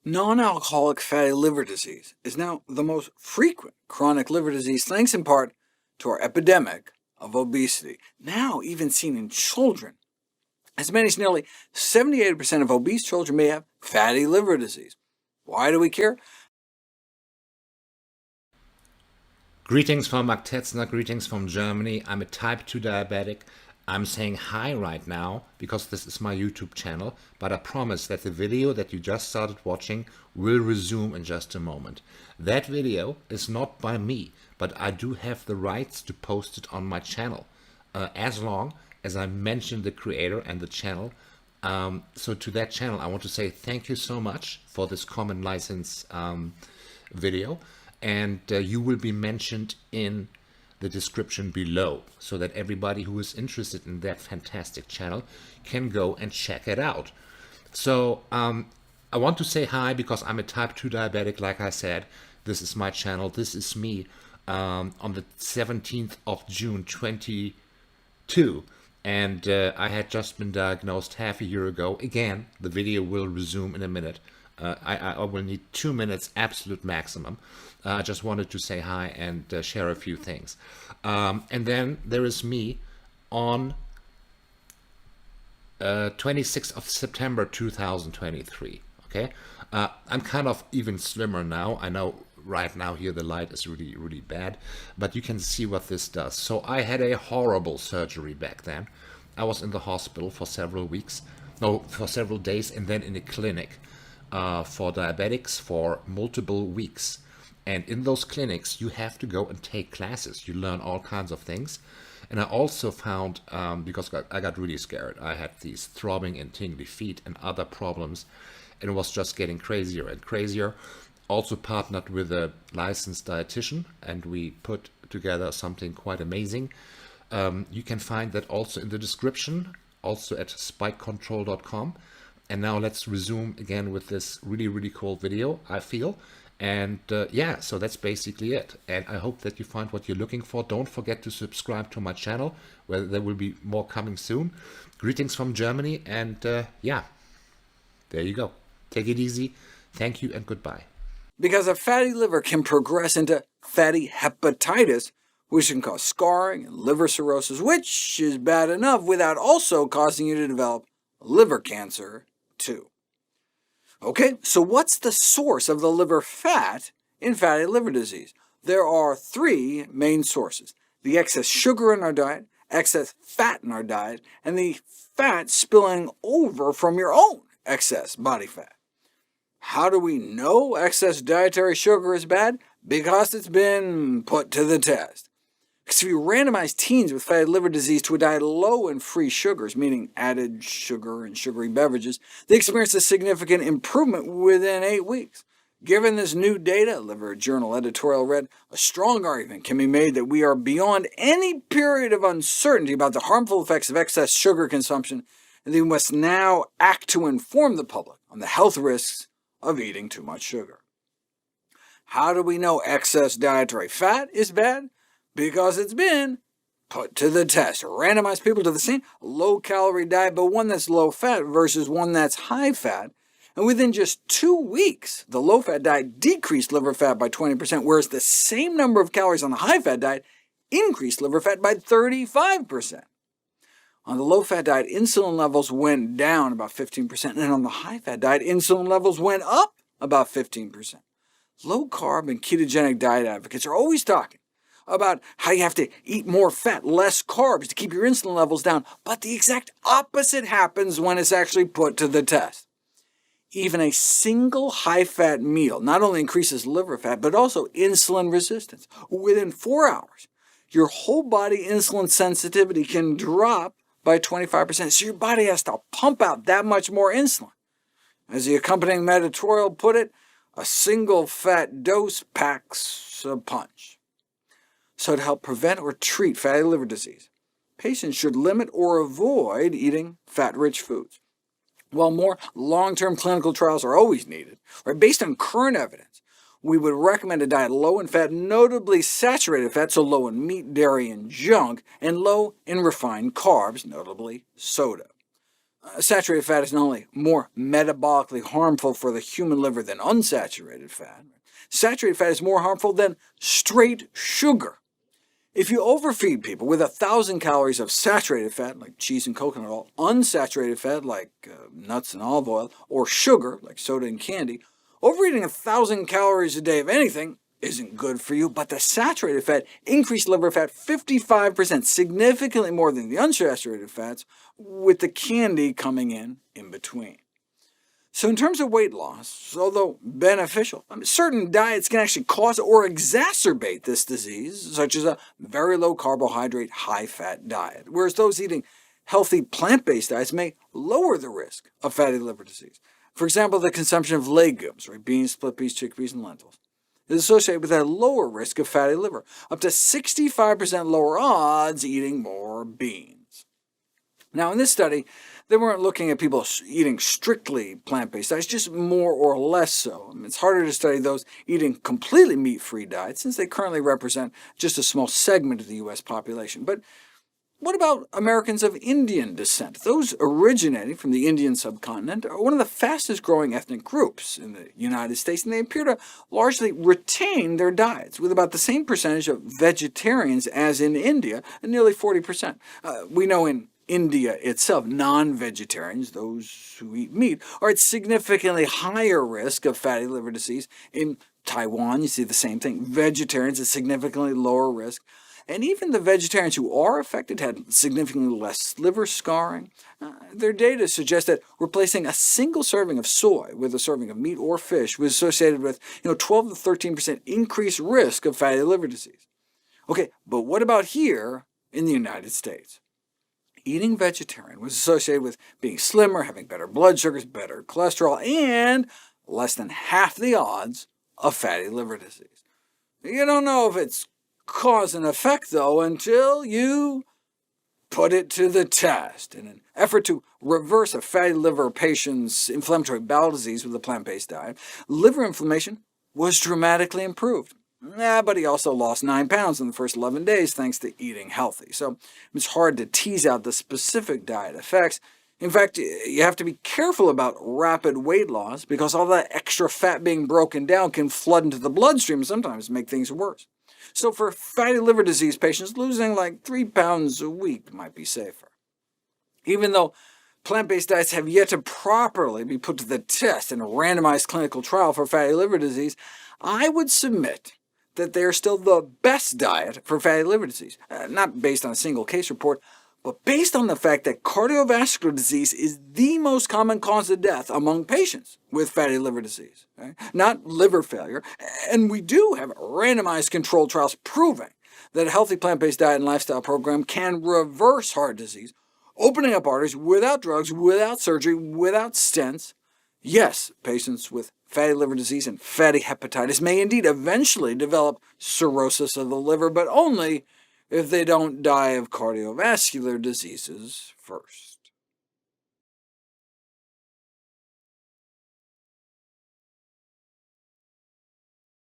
Non-alcoholic fatty liver disease is now the most frequent chronic liver disease, thanks in part to our epidemic of obesity, now even seen in children. As many as nearly 78% of obese children may have fatty liver disease. Why do we care? Greetings from Tetzner, greetings from Germany. I'm a type 2 diabetic. I'm saying hi right now because this is my YouTube channel, but I promise that the video that you just started watching will resume in just a moment. That video is not by me, but I do have the rights to post it on my channel, as long as I mention the creator and the channel. So to that channel, I want to say thank you so much for this common license video, and you will be mentioned in the description below, so that everybody who is interested in that fantastic channel can go and check it out. So I want to say hi because I'm a type 2 diabetic, like I said. This is my channel, this is me, on the 17th of June 2022. And I had just been diagnosed half a year ago. Again, the video will resume in a minute. I will need 2 minutes, absolute maximum. I just wanted to say hi and share a few things. And then there is me on 26th of September 2023. Okay, I'm kind of even slimmer now. I know right now here the light is really bad, but you can see what this does. So I had a horrible surgery back then. I was in the hospital for several weeks, no, for several days, and then in a clinic for diabetics for multiple weeks. And in those clinics, you have to go and take classes. You learn all kinds of things. And I also found, because I got really scared, I had these throbbing and tingly feet and other problems, and it was just getting crazier and crazier. Also partnered with a licensed dietitian, and we put together something quite amazing. You can find that also in the description, also at spikecontrol.com. And now let's resume again with this really cool video, I feel. And yeah, so that's basically it. And I hope that you find what you're looking for. Don't forget to subscribe to my channel, where there will be more coming soon. Greetings from Germany, and yeah, there you go. Take it easy. Thank you and goodbye. Because a fatty liver can progress into fatty hepatitis, which can cause scarring and liver cirrhosis, which is bad enough without also causing you to develop liver cancer too. Okay, so what's the source of the liver fat in fatty liver disease? There are three main sources: the excess sugar in our diet, excess fat in our diet, and the fat spilling over from your own excess body fat. How do we know excess dietary sugar is bad? Because it's been put to the test. Because if you randomize teens with fatty liver disease to a diet low in free sugars, meaning added sugar and sugary beverages, they experience a significant improvement within 8 weeks. Given this new data, Liver Journal editorial read, a strong argument can be made that we are beyond any period of uncertainty about the harmful effects of excess sugar consumption, and that we must now act to inform the public on the health risks of eating too much sugar. How do we know excess dietary fat is bad? Because it's been put to the test. Randomize people to the same low-calorie diet, but one that's low-fat versus one that's high-fat. And within just 2 weeks, the low-fat diet decreased liver fat by 20%, whereas the same number of calories on the high-fat diet increased liver fat by 35%. On the low-fat diet, insulin levels went down about 15%, and on the high-fat diet, insulin levels went up about 15%. Low-carb and ketogenic diet advocates are always talking about how you have to eat more fat, less carbs to keep your insulin levels down, but the exact opposite happens when it's actually put to the test. Even a single high-fat meal not only increases liver fat, but also insulin resistance. Within 4 hours, your whole body insulin sensitivity can drop by 25%, so your body has to pump out that much more insulin. As the accompanying editorial put it, a single fat dose packs a punch. So to help prevent or treat fatty liver disease, patients should limit or avoid eating fat-rich foods. While more long-term clinical trials are always needed, based on current evidence, we would recommend a diet low in fat, notably saturated fat, so low in meat, dairy, and junk, and low in refined carbs, notably soda. Saturated fat is not only more metabolically harmful for the human liver than unsaturated fat, saturated fat is more harmful than straight sugar. If you overfeed people with 1,000 calories of saturated fat, like cheese and coconut oil, unsaturated fat, like nuts and olive oil, or sugar, like soda and candy, overeating 1,000 calories a day of anything isn't good for you, but the saturated fat increased liver fat 55%, significantly more than the unsaturated fats, with the candy coming in between. So in terms of weight loss, although beneficial, certain diets can actually cause or exacerbate this disease, such as a very low-carbohydrate, high-fat diet, whereas those eating healthy plant-based diets may lower the risk of fatty liver disease. For example, the consumption of legumes, beans, split peas, chickpeas, and lentils, is associated with a lower risk of fatty liver, up to 65% lower odds eating more beans. Now, in this study, they weren't looking at people eating strictly plant-based diets, just more or less so. It's harder to study those eating completely meat-free diets, since they currently represent just a small segment of the U.S. population. But what about Americans of Indian descent? Those originating from the Indian subcontinent are one of the fastest-growing ethnic groups in the United States, and they appear to largely retain their diets, with about the same percentage of vegetarians as in India, nearly 40%. We know in India itself, non-vegetarians, those who eat meat, are at significantly higher risk of fatty liver disease. In Taiwan, you see the same thing. Vegetarians at significantly lower risk. And even the vegetarians who are affected had significantly less liver scarring. Their data suggests that replacing a single serving of soy with a serving of meat or fish was associated with 12 to 13% increased risk of fatty liver disease. OK, but what about here in the United States? Eating vegetarian was associated with being slimmer, having better blood sugars, better cholesterol, and less than half the odds of fatty liver disease. You don't know if it's cause and effect, though, until you put it to the test. In an effort to reverse a fatty liver patient's inflammatory bowel disease with a plant-based diet, liver inflammation was dramatically improved. But he also lost 9 pounds in the first 11 days thanks to eating healthy. So it's hard to tease out the specific diet effects. In fact, you have to be careful about rapid weight loss, because all that extra fat being broken down can flood into the bloodstream and sometimes make things worse. So for fatty liver disease patients, losing like 3 pounds a week might be safer. Even though plant-based diets have yet to properly be put to the test in a randomized clinical trial for fatty liver disease, I would submit that they are still the best diet for fatty liver disease, not based on a single case report, but based on the fact that cardiovascular disease is the most common cause of death among patients with fatty liver disease, not liver failure. And we do have randomized controlled trials proving that a healthy plant-based diet and lifestyle program can reverse heart disease, opening up arteries without drugs, without surgery, without stents. Yes, patients with fatty liver disease and fatty hepatitis may indeed eventually develop cirrhosis of the liver, but only if they don't die of cardiovascular diseases first.